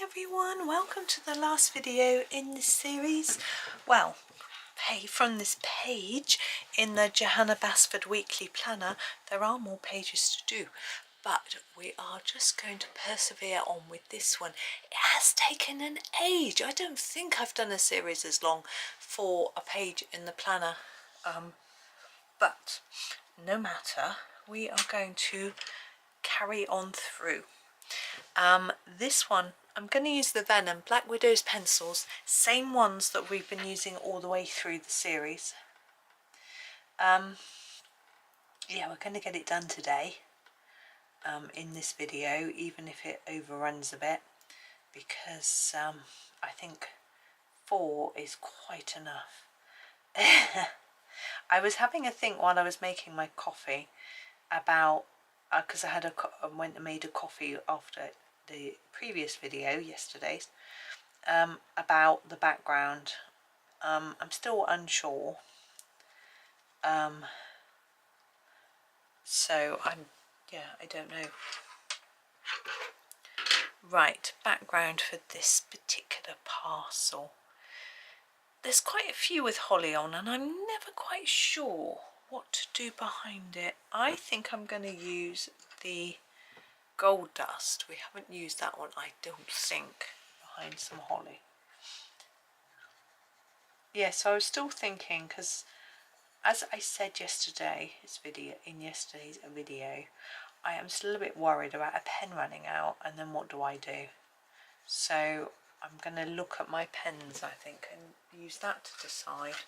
everyone, welcome to the last video in this series. Well, from this page in the Johanna Basford weekly planner, there are more pages to do, but we are just going to persevere on with this one. It has taken an age. I don't think I've done a series as long for a page in the planner, but no matter, we are going to carry on through. This one, I'm going to use the Venom Black Widow's pencils, same ones that we've been using all the way through the series. Yeah, we're going to get it done today in this video, even if it overruns a bit, because I think 4 is quite enough. I was having a think while I was making my coffee about, because I went and made a coffee after the previous video, yesterday's, about the background. I'm still unsure, so I don't know. Right, background for this particular parcel. There's quite a few with holly on, and I'm never quite sure what to do behind it. I think I'm going to use the gold dust. We haven't used that one, I don't think, behind some holly. Yeah, so I was still thinking, because as I said yesterday's video, I am still a bit worried about a pen running out, and then what do I do? So I'm going to look at my pens, I think, and use that to decide.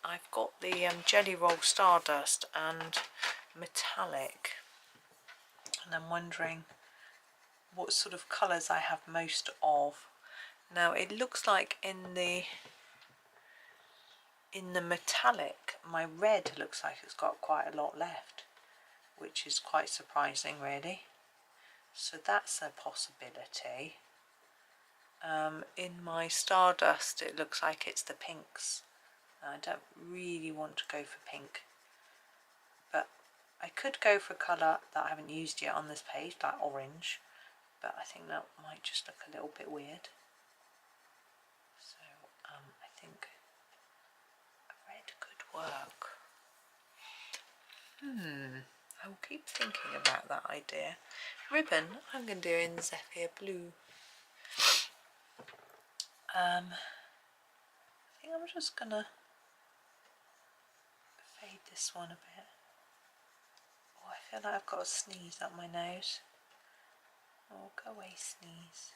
I've got the Jelly Roll Stardust and Metallic, and I'm wondering what sort of colours I have most of. Now it looks like in the Metallic, my red looks like it's got quite a lot left, which is quite surprising really. So that's a possibility. In my Stardust it looks like it's the pinks. I don't really want to go for pink, but I could go for a colour that I haven't used yet on this page, like orange, but I think that might just look a little bit weird. So I think a red could work. I will keep thinking about that idea. Ribbon, I'm going to do in Zephyr Blue. I think I'm just going to fade this one a bit. Oh, I feel like I've got a sneeze up my nose. Oh, go away, sneeze.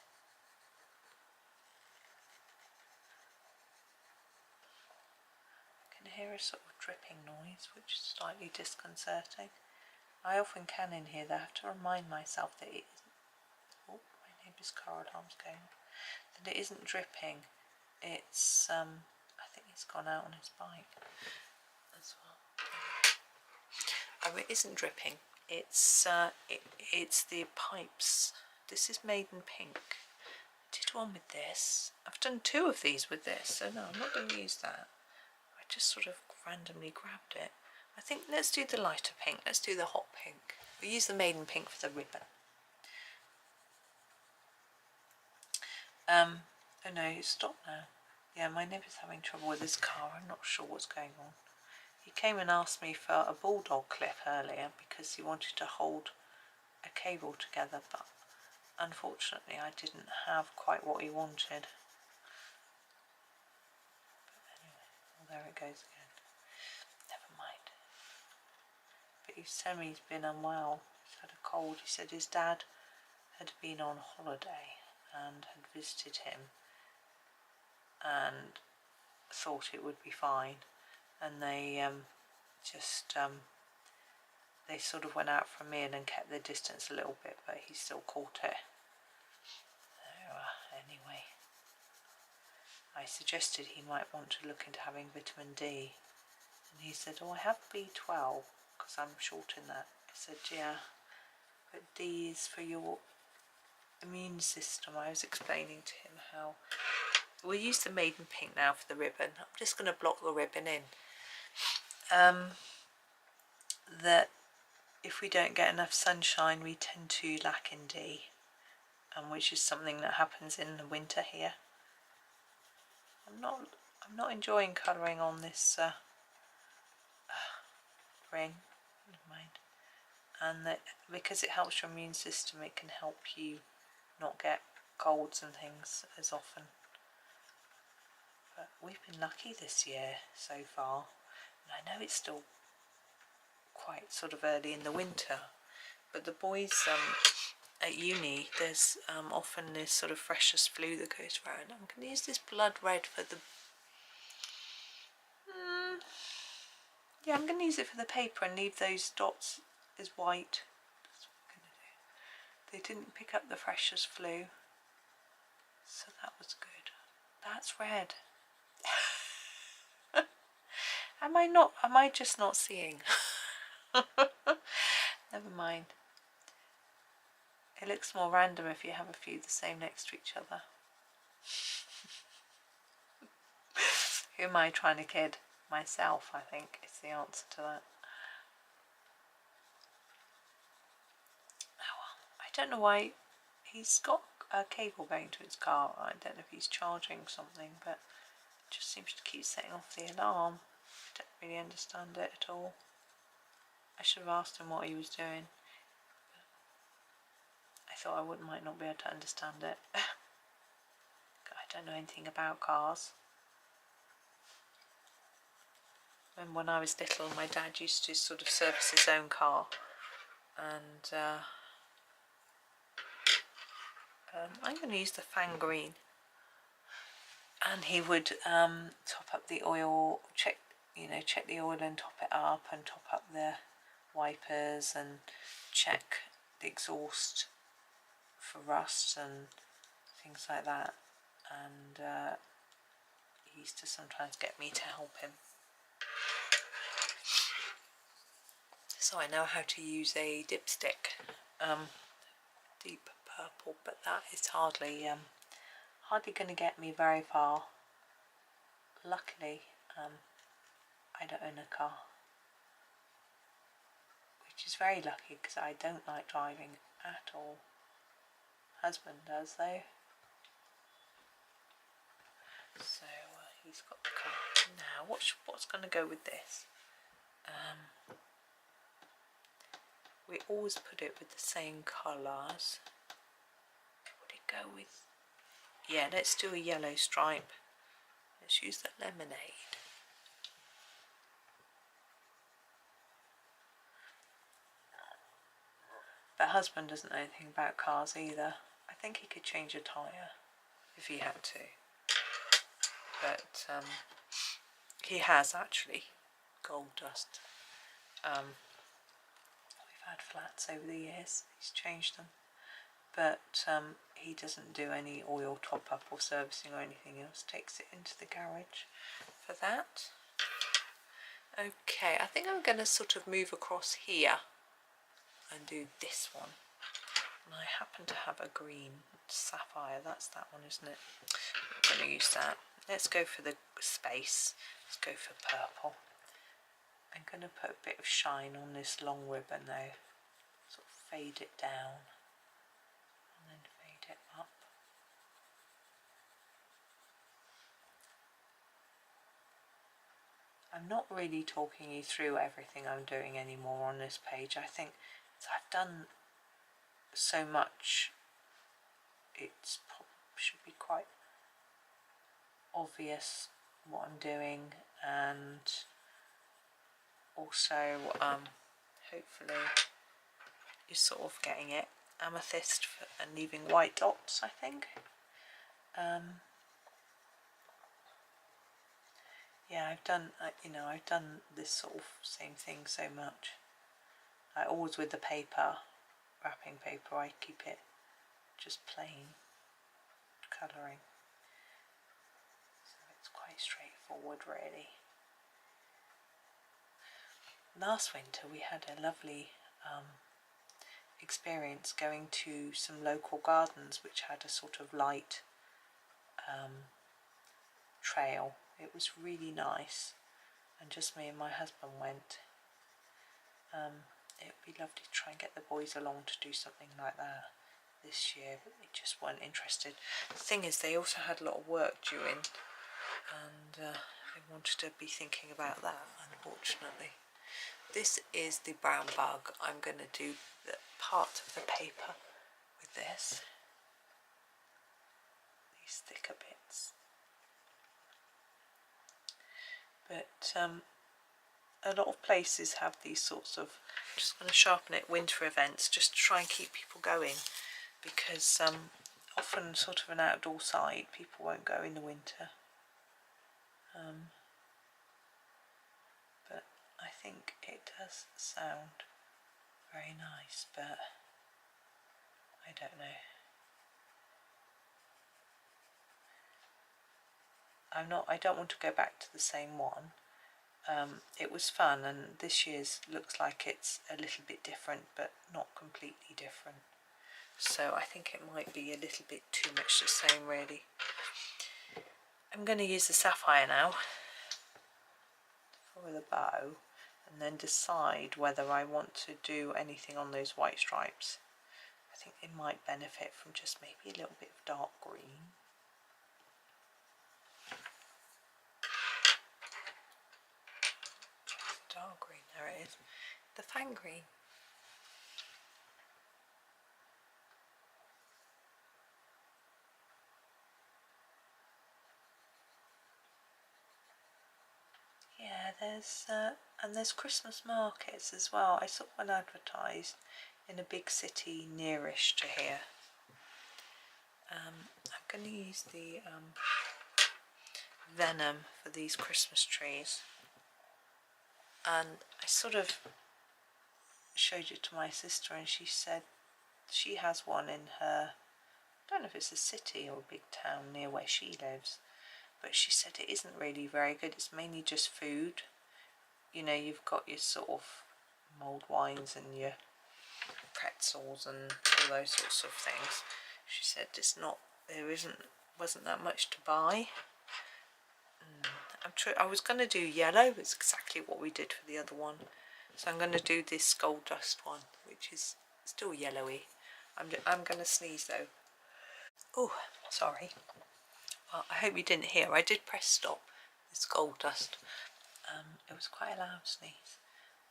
I can hear a sort of dripping noise, which is slightly disconcerting. I often can in here, though. I have to remind myself that it isn't. Oh, my neighbour's car alarm's going. That it isn't dripping. It's I think he's gone out on his bike as well. Oh, it isn't dripping. It's the pipes. This is Maiden Pink. I did one with this. I've done 2 of these with this, so no, I'm not going to use that. I just sort of randomly grabbed it. I think let's do the lighter pink. Let's do the hot pink. We'll use the Maiden Pink for the ribbon. Oh no, stop now. Yeah, my neighbour's having trouble with his car. I'm not sure what's going on. He came and asked me for a bulldog clip earlier because he wanted to hold a cable together, but unfortunately I didn't have quite what he wanted. But anyway, well, there it goes again. Never mind. But he's telling me he's been unwell. He's had a cold. He said his dad had been on holiday and had visited him and thought it would be fine, and they they sort of went out from me and kept their distance a little bit, but he still caught it. Anyway, I suggested he might want to look into having vitamin D, and he said, oh, I have B12 because I'm short in that. I said, yeah, but D is for your immune system. I was explaining to him how we'll use the Maiden Pink now for the ribbon. I'm just going to block the ribbon in. That if we don't get enough sunshine, we tend to lack in D. which is something that happens in the winter here. I'm not enjoying colouring on this ring. Never mind. And that because it helps your immune system, it can help you not get colds and things as often. But we've been lucky this year so far, and I know it's still quite sort of early in the winter, but the boys at uni, there's often this sort of freshers flu that goes around. I'm going to use this blood red for the yeah, I'm going to use it for the paper and leave those dots as white. That's what I'm going to do. They didn't pick up the freshers flu, so that was good. That's red. Am I just not seeing? Never mind. It looks more random if you have a few the same next to each other. Who am I trying to kid? Myself, I think, is the answer to that. Oh well, I don't know why he's got a cable going to his car. I don't know if he's charging something, but it just seems to keep setting off the alarm. I don't really understand it at all. I should have asked him what he was doing. I thought I might not be able to understand it. I don't know anything about cars. When I was little, my dad used to sort of service his own car, and I'm going to use the fang green, and he would top up the oil, check the oil and top it up, and top up the wipers and check the exhaust for rust and things like that. And he used to sometimes get me to help him. So I know how to use a dipstick, deep purple, but that is hardly going to get me very far. Luckily, I don't own a car, which is very lucky because I don't like driving at all. Husband does though. So he's got the car. Now what's going to go with this? We always put it with the same colours. Would it go with... Yeah, let's do a yellow stripe. Let's use the lemonade. But husband doesn't know anything about cars either. I think he could change a tyre if he had to. But he has actually. Gold dust. We've had flats over the years. He's changed them. But he doesn't do any oil top up or servicing or anything else. Takes it into the garage for that. Okay, I think I'm going to sort of move across here and do this one. And I happen to have a green sapphire. That's that one, isn't it? I'm going to use that. Let's go for the space. Let's go for purple. I'm going to put a bit of shine on this long ribbon though. Sort of fade it down and then fade it up. I'm not really talking you through everything I'm doing anymore on this page. I think I've done so much, it should be quite obvious what I'm doing, and also hopefully you're sort of getting it. Amethyst and leaving white dots, I think. Yeah, I've done I've done this sort of same thing so much. I always, with the paper, wrapping paper, I keep it just plain colouring, so it's quite straightforward really. Last winter we had a lovely experience going to some local gardens which had a sort of light trail. It was really nice, and just me and my husband went. It would be lovely to try and get the boys along to do something like that. this year, but they just weren't interested. The thing is, they also had a lot of work due in, and they wanted to be thinking about that, unfortunately. This is the brown bug. I'm going to do the part of the paper with this, these thicker bits. But a lot of places have these sorts of, I'm just going to sharpen it, winter events, just to try and keep people going, because often sort of an outdoor side, people won't go in the winter. But I think it does sound very nice, but I don't know. I don't want to go back to the same one. It was fun, and this year's looks like it's a little bit different, but not completely different. So I think it might be a little bit too much the same, really. I'm going to use the sapphire now for the bow, and then decide whether I want to do anything on those white stripes. I think they might benefit from just maybe a little bit of dark green. Dark green, there it is. The fang green. Yeah, there's Christmas markets as well. I saw one advertised in a big city nearish to here. I'm going to use the venom for these Christmas trees, and I sort of showed it to my sister, and she said she has one in her, I don't know if it's a city or a big town near where she lives, but she said it isn't really very good. It's mainly just food. You know, you've got your sort of mulled wines and your pretzels and all those sorts of things. She said wasn't that much to buy. I was going to do yellow. It's exactly what we did for the other one. So I'm going to do this gold dust one, which is still yellowy. I'm going to sneeze though. Oh, sorry. Well, I hope you didn't hear. I did press stop. This gold dust. It was quite a loud sneeze.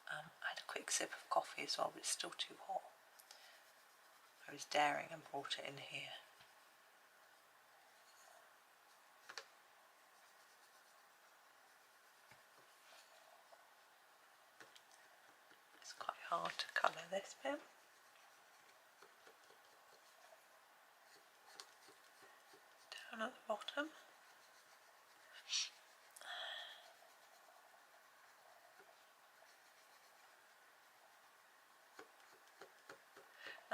I had a quick sip of coffee as well, but it's still too hot. I was daring and brought it in here. It's quite hard to colour this bit. Down at the bottom.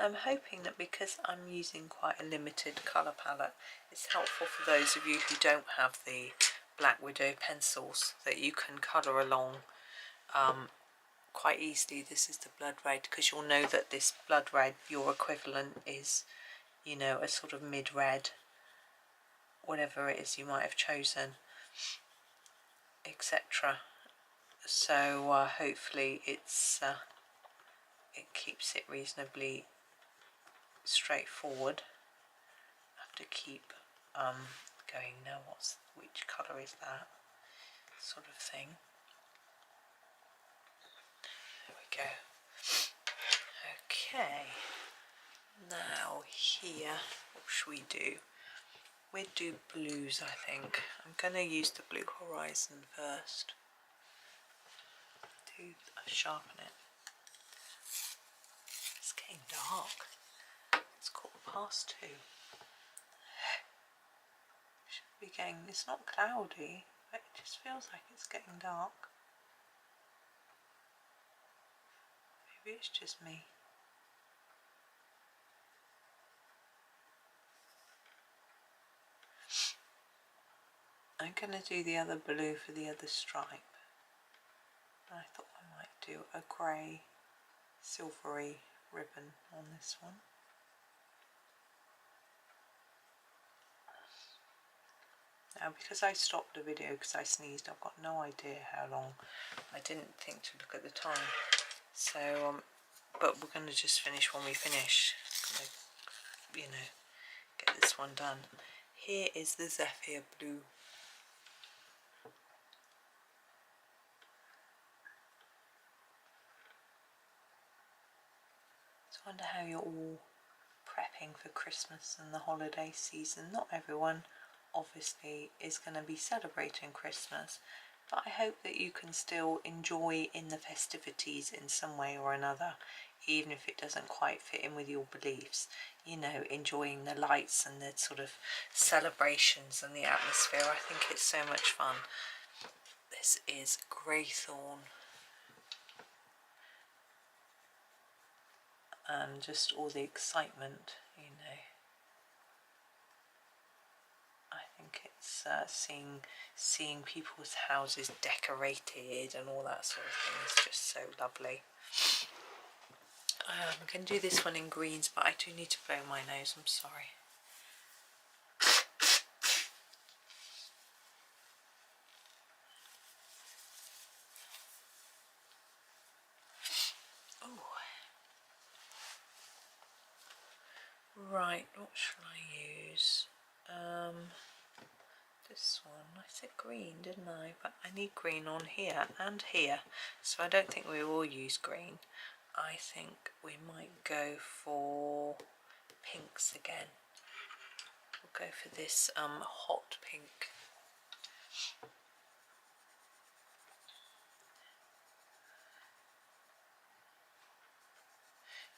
I'm hoping that because I'm using quite a limited colour palette, it's helpful for those of you who don't have the Black Widow pencils, that you can colour along quite easily. This is the blood red, because you'll know that this blood red, your equivalent is, you know, a sort of mid-red, whatever it is you might have chosen, etc. So hopefully it keeps it reasonably straightforward. I have to keep going now, which colour is that, sort of thing. There we go. Okay, now here, what should we do? We'll do blues, I think. I'm going to use the blue horizon first. Sharpen it. It's getting dark. It's 2:15. Should be getting, it's not cloudy, but it just feels like it's getting dark. Maybe it's just me. I'm going to do the other blue for the other stripe. I thought I might do a grey silvery ribbon on this one. Now, because I stopped the video because I sneezed, I've got no idea how long. I didn't think to look at the time. So, but we're going to just finish when we finish. you know, get this one done. Here is the Zephyr blue. So I wonder how you're all prepping for Christmas and the holiday season. Not everyone obviously is going to be celebrating Christmas, but I hope that you can still enjoy in the festivities in some way or another, even if it doesn't quite fit in with your beliefs. You know, enjoying the lights and the sort of celebrations and the atmosphere. I think it's so much fun. This is greythorn. And just all the excitement, you know. I think it's seeing people's houses decorated and all that sort of thing is just so lovely. I can do this one in greens, but I do need to blow my nose, I'm sorry. Oh. Right, what shall I use? This one, I said green, didn't I? But I need green on here and here, so I don't think we will use green. I think we might go for pinks again. We'll go for this hot pink.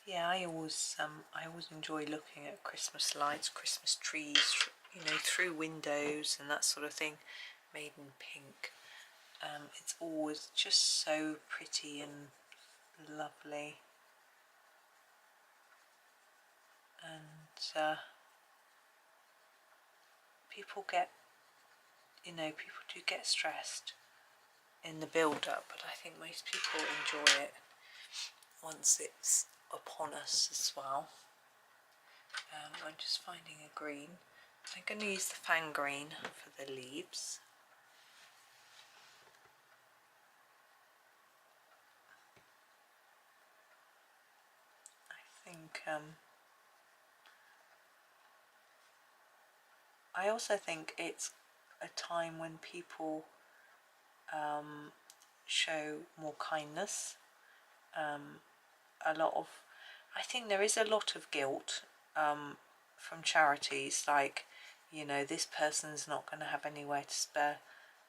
Yeah, I always enjoy looking at Christmas lights, Christmas trees, you know, through windows and that sort of thing. Maiden pink. It's always just so pretty and lovely. And people get, you know, people do get stressed in the build-up, but I think most people enjoy it once it's upon us as well. I'm just finding a green. I'm going to use the fang green for the leaves. I think I also think it's a time when people show more kindness. I think there is a lot of guilt from charities, like, you know, this person's not going to have anywhere to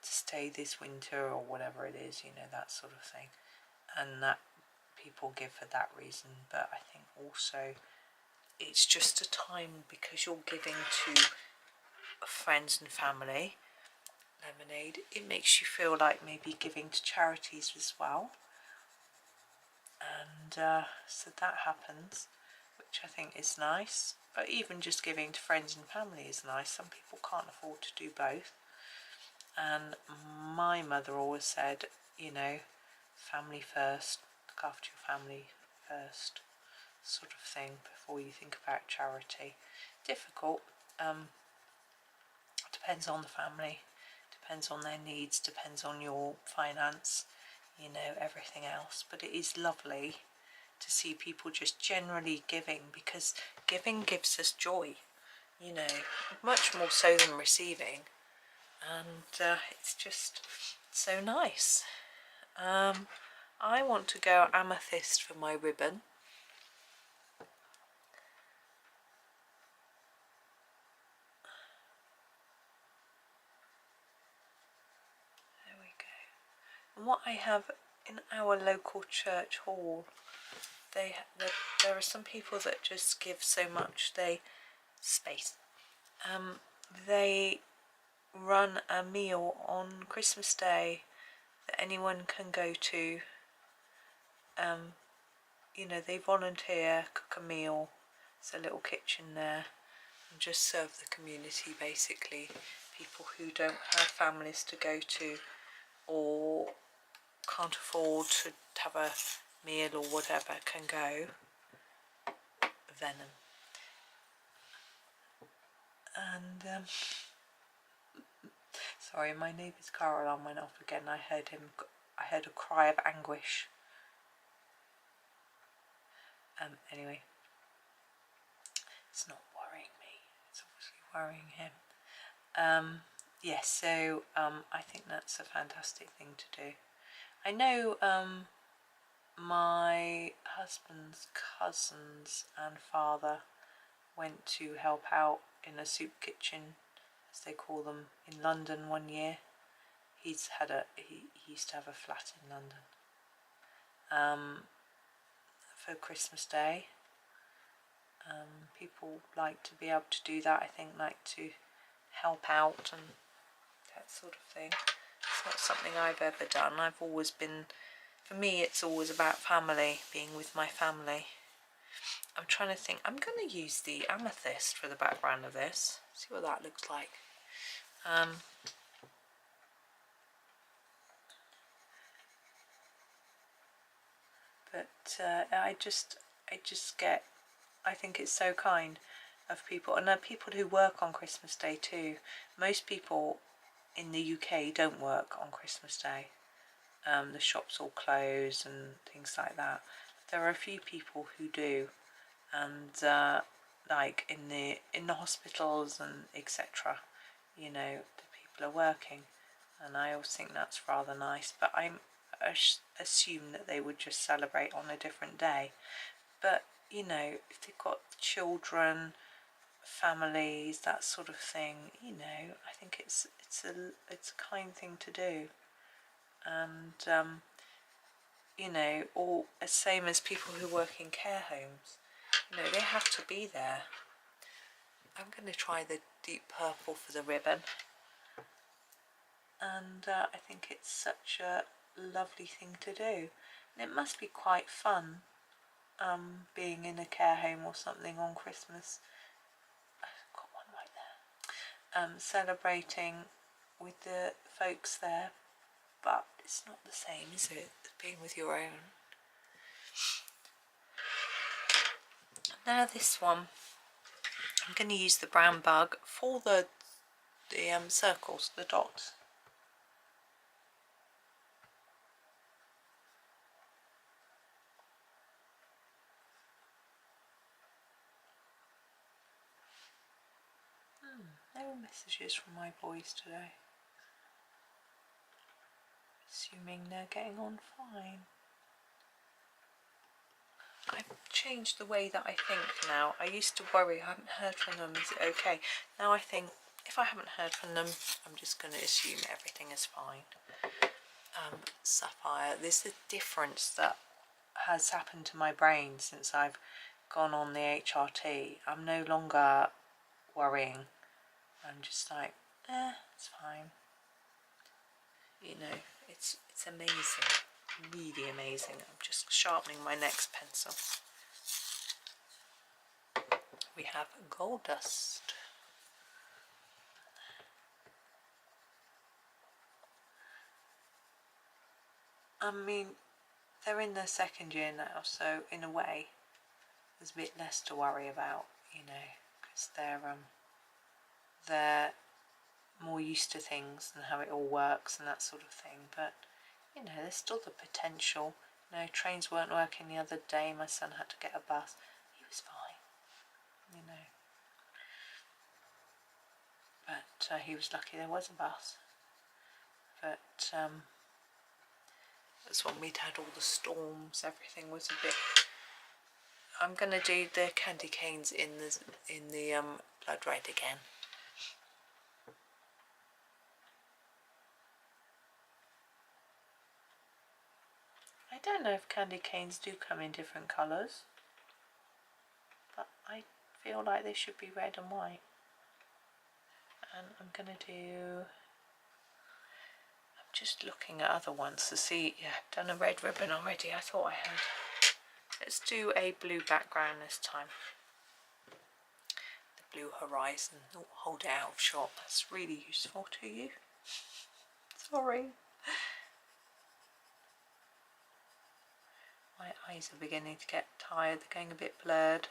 stay this winter or whatever it is, you know, that sort of thing, and that people give for that reason. But I think also it's just a time because you're giving to friends and family. Lemonade, it makes you feel like maybe giving to charities as well, and so that happens, which I think is nice. But even just giving to friends and family is nice. Some people can't afford to do both, and my mother always said, you know, family first, look after your family first, sort of thing, before you think about charity. Difficult, depends on the family, depends on their needs, depends on your finance, you know, everything else. But it is lovely to see people just generally giving, because giving gives us joy, you know, much more so than receiving, and it's just so nice. I want to go amethyst for my ribbon. There we go. And what I have in our local church hall, there are some people that just give so much. They run a meal on Christmas Day that anyone can go to. You know, they volunteer, cook a meal. There's a little kitchen there, and just serve the community basically. People who don't have families to go to or can't afford to have a meal or whatever can go. Venom. And sorry, my neighbour's car alarm went off again. I heard a cry of anguish. Anyway, it's not worrying him. Yes, so I think that's a fantastic thing to do. I know my husband's cousins and father went to help out in a soup kitchen, as they call them, in London one year. He used to have a flat in London. For Christmas Day. People like to be able to do that, I think, like to help out and that sort of thing. It's not something I've ever done. I've always been, for me it's always about family, being with my family. I'm trying to think, I'm going to use the amethyst for the background of this, see what that looks like. But I just get, I think it's so kind of people, and there are people who work on Christmas Day too. Most people in the UK don't work on Christmas Day. The shops all close and things like that. There are a few people who do, and like in the hospitals and etc. You know, the people are working, and I always think that's rather nice. But I assume that they would just celebrate on a different day. But you know, if they've got children, families, that sort of thing, you know, I think it's a kind thing to do. And you know, or the same as people who work in care homes, you know, they have to be there. I'm going to try the deep purple for the ribbon, and I think it's such a lovely thing to do, and it must be quite fun being in a care home or something on Christmas. I've got one right there. Celebrating with the folks there, but it's not the same, is it, being with your own? Now this one, I'm going to use the brown bug for the circles, the dots. No messages from my boys today. Assuming they're getting on fine. I've changed the way that I think now. I used to worry, I haven't heard from them, is it okay? Now I think, if I haven't heard from them, I'm just going to assume everything is fine. Sapphire, there's a difference that has happened to my brain since I've gone on the HRT. I'm no longer worrying. I'm just like, it's fine. You know, it's amazing, really amazing. I'm just sharpening my next pencil. We have gold dust. I mean, they're in their second year now, so in a way, there's a bit less to worry about, you know, because they're more used to things and how it all works and that sort of thing. But you know, there's still the potential. You know, trains weren't working the other day. My son had to get a bus. He was fine, you know. But he was lucky there was a bus. But that's when we'd had all the storms. Everything was a bit. I'm gonna do the candy canes in the blood red again. I don't know if candy canes do come in different colours, but I feel like they should be red and white. And I'm gonna do, I'm just looking at other ones to see. Yeah, I've done a red ribbon already, I thought I had. Let's do a blue background this time. The blue horizon. Oh, hold it out of shot, that's really useful to you. Sorry. My eyes are beginning to get tired, they're going a bit blurred.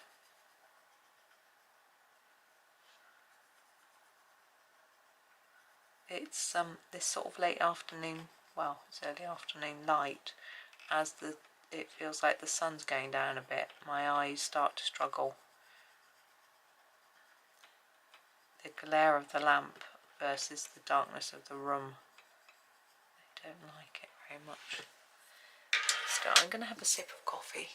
It's this sort of late afternoon, well, it's early afternoon light, as it feels like the sun's going down a bit, my eyes start to struggle. the glare of the lamp versus the darkness of the room. I don't like it very much. So I'm going to have a sip of coffee.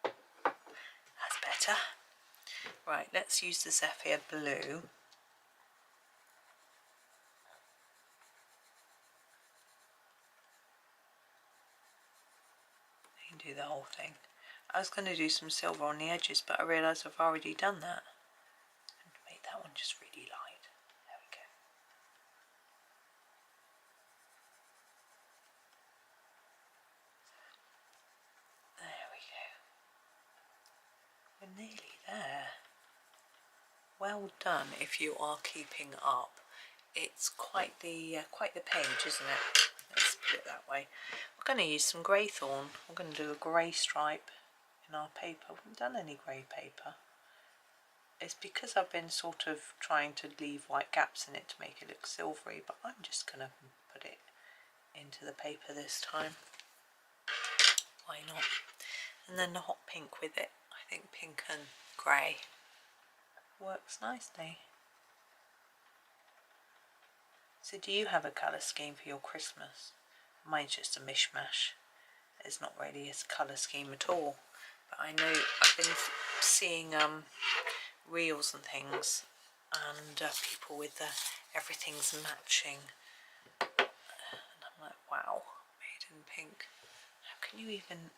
That's better. Right, let's use the Zephyr blue. You can do the whole thing. I was going to do some silver on the edges, but I realised I've already done that. And make that one just really light. There we go. There we go. We're nearly there. Well done if you are keeping up. It's quite the page, isn't it? Let's put it that way. We're going to use some greythorn. I'm going to do a grey stripe in our paper. We haven't done any grey paper. It's because I've been sort of trying to leave white gaps in it to make it look silvery, but I'm just going to put it into the paper this time. Why not? And then the hot pink with it. I think pink and grey works nicely. So do you have a colour scheme for your Christmas? Mine's just a mishmash. It's not really a colour scheme at all. But I know I've been seeing reels and things, and people with everything's matching. And I'm like, wow, maiden pink. How can you even...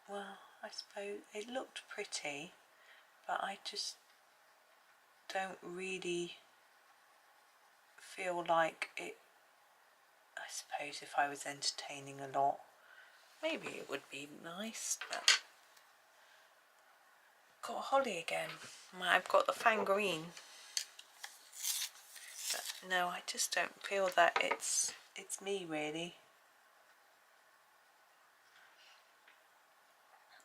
Well, I suppose it looked pretty, but I just don't really feel like it. I suppose if I was entertaining a lot, maybe it would be nice, but got holly again. I've got the fang green, but no, I just don't feel that it's me really.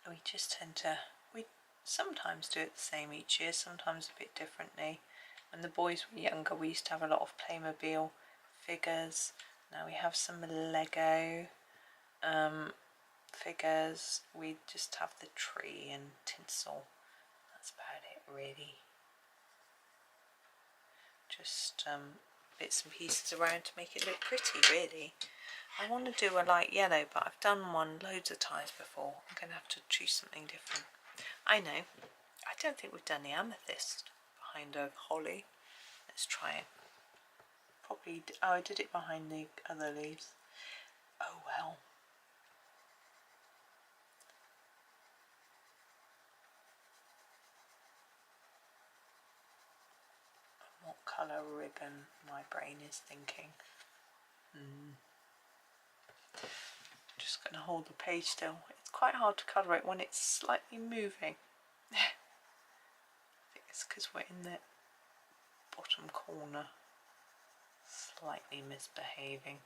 We just tend to, we sometimes do it the same each year, sometimes a bit differently. When the boys were younger, we used to have a lot of Playmobil figures. Now we have some Lego figures. We just have the tree and tinsel. That's about it really. Just bits and pieces around to make it look pretty really. I want to do a light yellow, but I've done one loads of times before. I'm going to have to choose something different. I know. I don't think we've done the amethyst behind a holly. Let's try it. Probably, oh, I did it behind the other leaves. Oh well. What colour ribbon my brain is thinking. Just going to hold the page still. It's quite hard to colour it when it's slightly moving. I think it's because we're in the bottom corner, slightly misbehaving.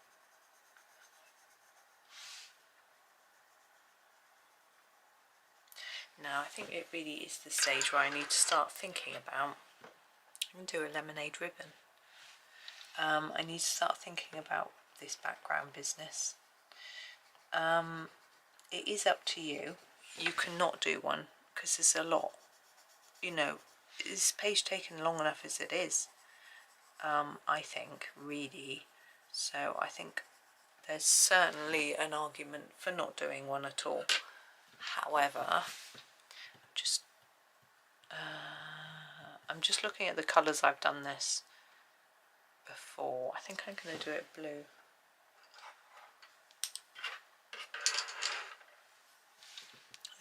Now I think it really is the stage where I need to start thinking about, I'm going to do a lemonade ribbon. I need to start thinking about this background business. It is up to you. You cannot do one because there's a lot, you know, is this page taken long enough as it is? I think, really. So I think there's certainly an argument for not doing one at all. However, I'm just looking at the colours I've done this before. I think I'm going to do it blue.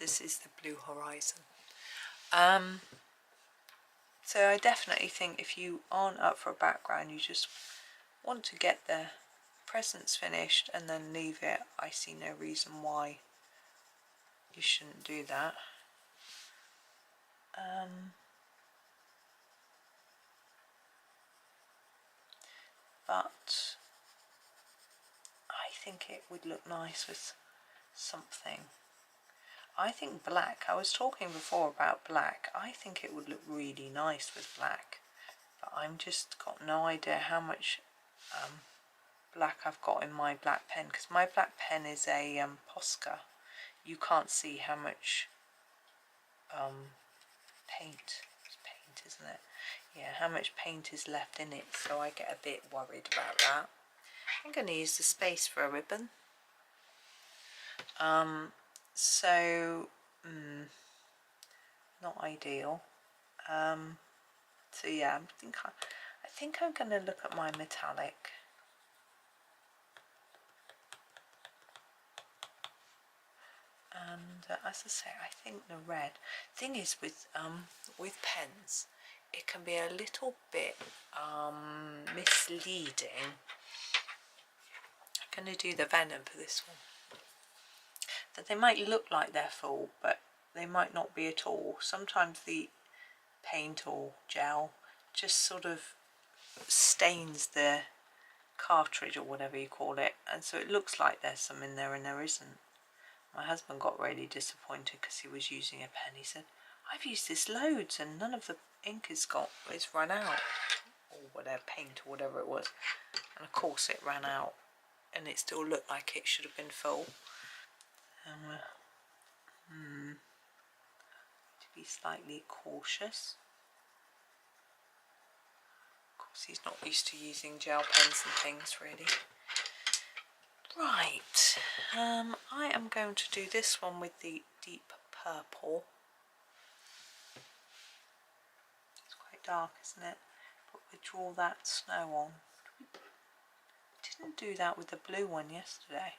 This is the blue horizon. So I definitely think if you aren't up for a background, you just want to get the presents finished and then leave it, I see no reason why you shouldn't do that. But I think it would look nice with something. I think black, I was talking before about black, I think it would look really nice with black, but I'm just got no idea how much black I've got in my black pen, because my black pen is a Posca. You can't see how much paint. It's paint, isn't it? Yeah, how much paint is left in it, so I get a bit worried about that. I'm going to use the space for a ribbon. Not ideal. So yeah, I think I'm going to look at my metallic. And as I say, I think the red thing is with pens, it can be a little bit misleading. I'm going to do the venom for this one. That they might look like they're full, but they might not be at all. Sometimes the paint or gel just sort of stains the cartridge or whatever you call it, and so it looks like there's some in there and there isn't. My husband got really disappointed because he was using a pen. He said, I've used this loads and none of the ink is it's run out, or whatever, paint or whatever it was. And of course it ran out, and it still looked like it should have been full. To be slightly cautious. Of course he's not used to using gel pens and things really. Right, I am going to do this one with the deep purple. It's quite dark, isn't it? But we draw that snow on. We didn't do that with the blue one yesterday.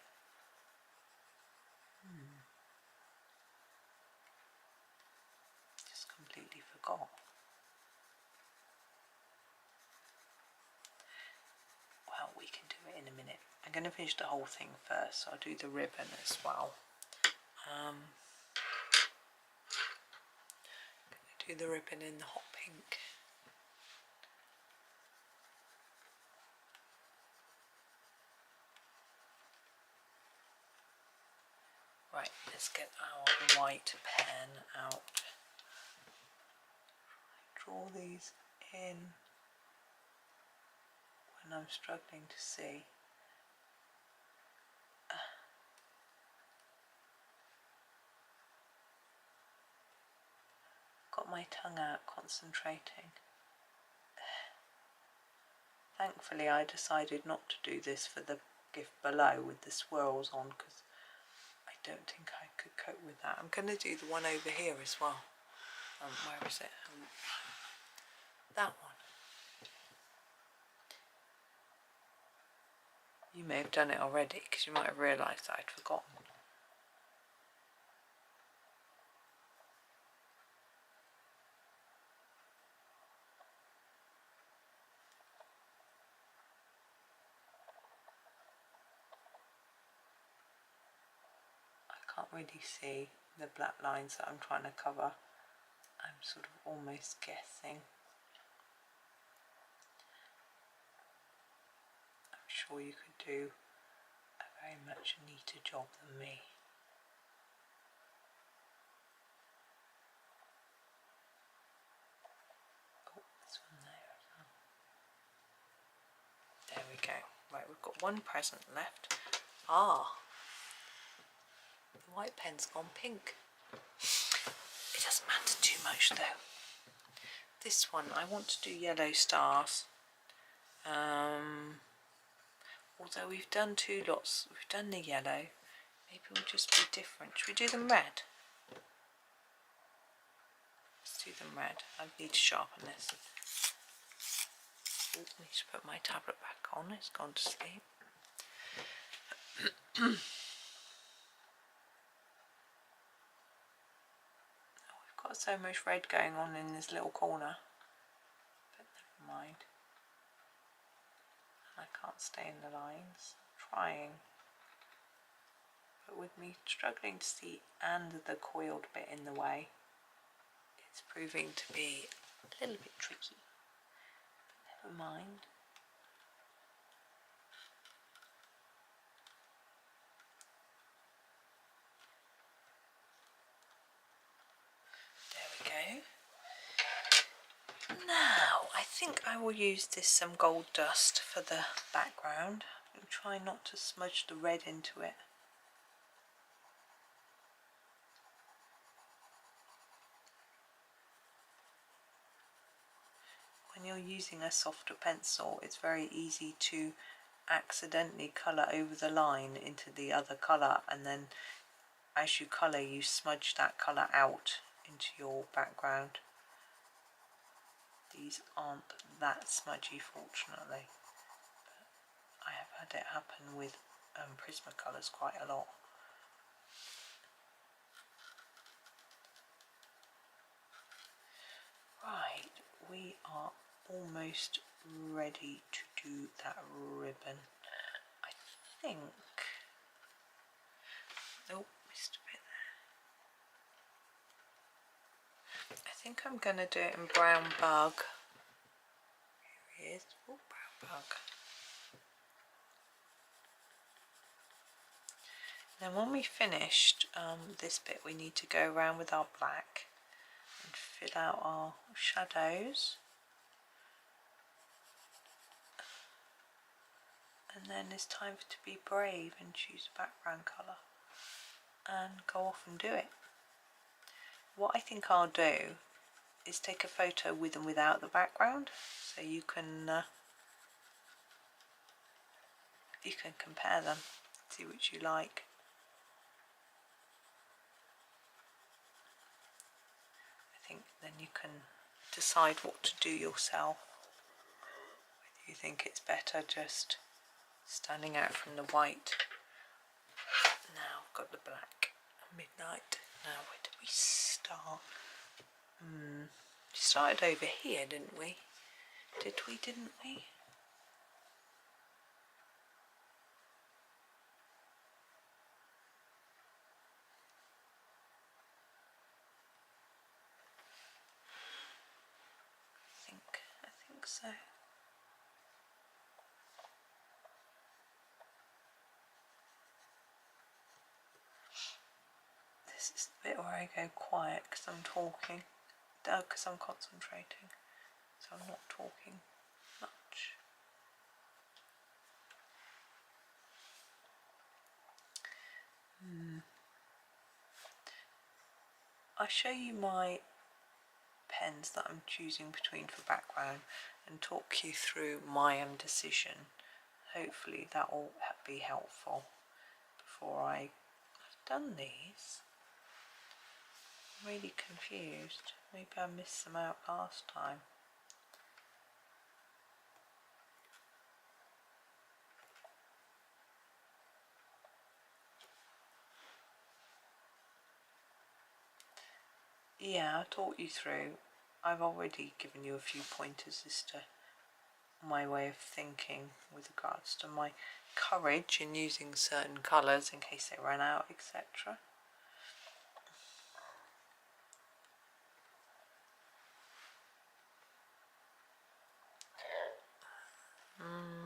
Just completely forgot. Well, we can do it in a minute. I'm going to finish the whole thing first, so I'll do the ribbon as well. I'm going to do the ribbon in the hot pink. Right, let's get our white pen out. Draw these in when I'm struggling to see. Got my tongue out concentrating. Thankfully I decided not to do this for the gift below with the swirls on, because I don't think I could cope with that. I'm going to do the one over here as well. Where is it? That one. You may have done it already because you might have realised that I'd forgotten. I can't really see the black lines that I'm trying to cover. I'm sort of almost guessing. I'm sure you could do a very much neater job than me. Oh, this one there as well. There we go. Right, we've got one present left. The white pen's gone pink. It doesn't matter too much though. This one, I want to do yellow stars. Although we've done two lots, we've done the yellow, maybe we'll just be different. Should we do them red? Let's do them red. I need to sharpen this. I need to put my tablet back on, it's gone to sleep. We've got so much red going on in this little corner, but never mind. I can't stay in the lines. I'm trying, but with me struggling to see and the coiled bit in the way, it's proving to be a little bit tricky, but never mind. Now, I think I will use some gold dust for the background. I'm trying not to smudge the red into it. using a softer pencil, it's very easy to accidentally colour over the line into the other colour, and then as you colour you smudge that colour out into your background. These aren't that smudgy, fortunately, but I have had it happen with Prismacolors quite a lot. Right, we are almost ready to do that ribbon. I think, oh, missed a bit there. I think I'm going to do it in brown bug. Here he is. Oh, brown bug. Then when we finished this bit, we need to go around with our black and fill out our shadows. And then it's time to be brave and choose a background colour and go off and do it. What I think I'll do is take a photo with and without the background, so you can compare them, see which you like. I think then you can decide what to do yourself. Whether you think it's better just standing out from the white. Now I've got the black. Midnight. Now where did we start? We started over here, didn't we? Didn't we? I think so. This is the bit where I go quiet because I'm talking, because I'm concentrating, so I'm not talking much. I show you my pens that I'm choosing between for background and talk you through my indecision. Hopefully that will be helpful before I've done these. I'm really confused. Maybe I missed some out last time. Yeah, I taught you through. I've already given you a few pointers as to my way of thinking with regards to my courage in using certain colours in case they run out, etc.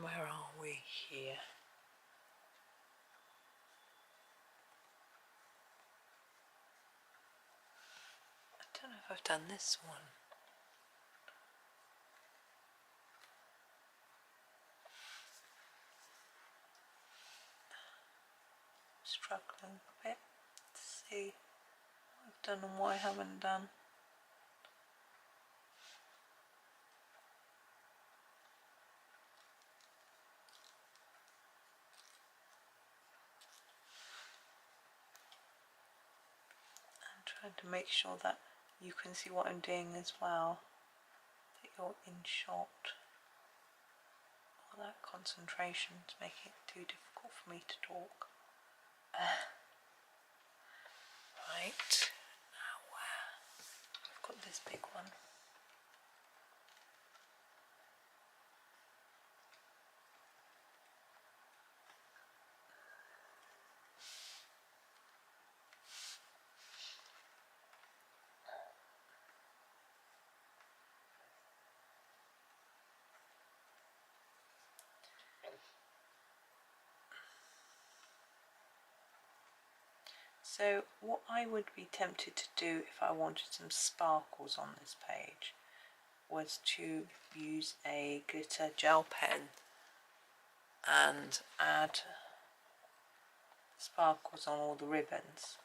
Where are we here? I don't know if I've done this one. Struggling a bit to see what I've done and what I haven't done. I'm trying to make sure that you can see what I'm doing as well, that you're in shot. All that concentration is making it too difficult for me to talk. Right, now I've got this big one. So what I would be tempted to do if I wanted some sparkles on this page was to use a glitter gel pen and add sparkles on all the ribbons.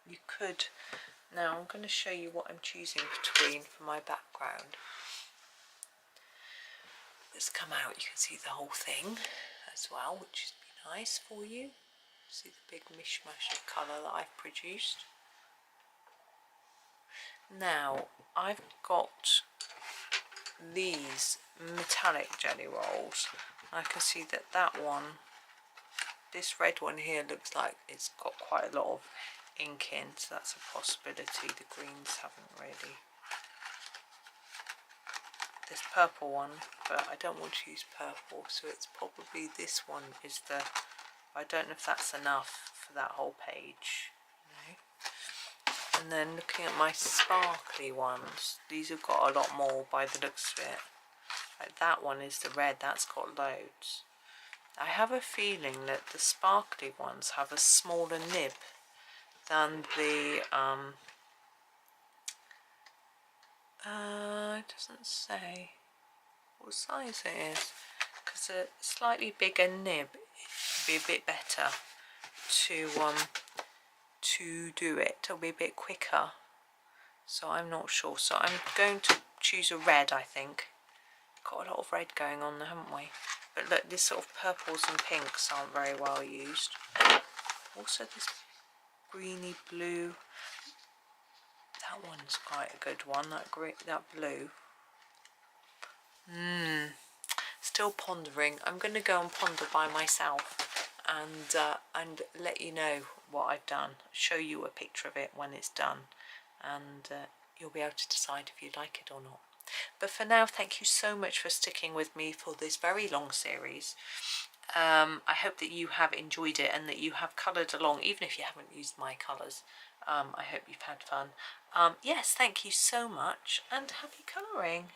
you could. Now I'm going to show you what I'm choosing between for my background. Let's come out, you can see the whole thing as well, which is nice for you. See the big mishmash of colour that I've produced. Now I've got these metallic jelly rolls. I can see that that one, this red one here, looks like it's got quite a lot of ink in, so that's a possibility. The greens haven't really. This purple one, but I don't want to use purple, so it's probably this one is the, I don't know if that's enough for that whole page, you know. And then looking at my sparkly ones, these have got a lot more by the looks of it. Like that one is the red, that's got loads. I have a feeling that the sparkly ones have a smaller nib than the it doesn't say what size it is, because a slightly bigger nib would be a bit better to do it. It'll be a bit quicker, so I'm not sure. So I'm going to choose a red. I think got a lot of red going on there, haven't we? But look, this sort of purples and pinks aren't very well used. Also this greeny blue, that one's quite a good one, that green, that blue. Still pondering. I'm going to go and ponder by myself and let you know what I've done, show you a picture of it when it's done, and you'll be able to decide if you like it or not. But for now, thank you so much for sticking with me for this very long series. I hope that you have enjoyed it and that you have coloured along, even if you haven't used my colours. I hope you've had fun. Yes, thank you so much, and happy colouring.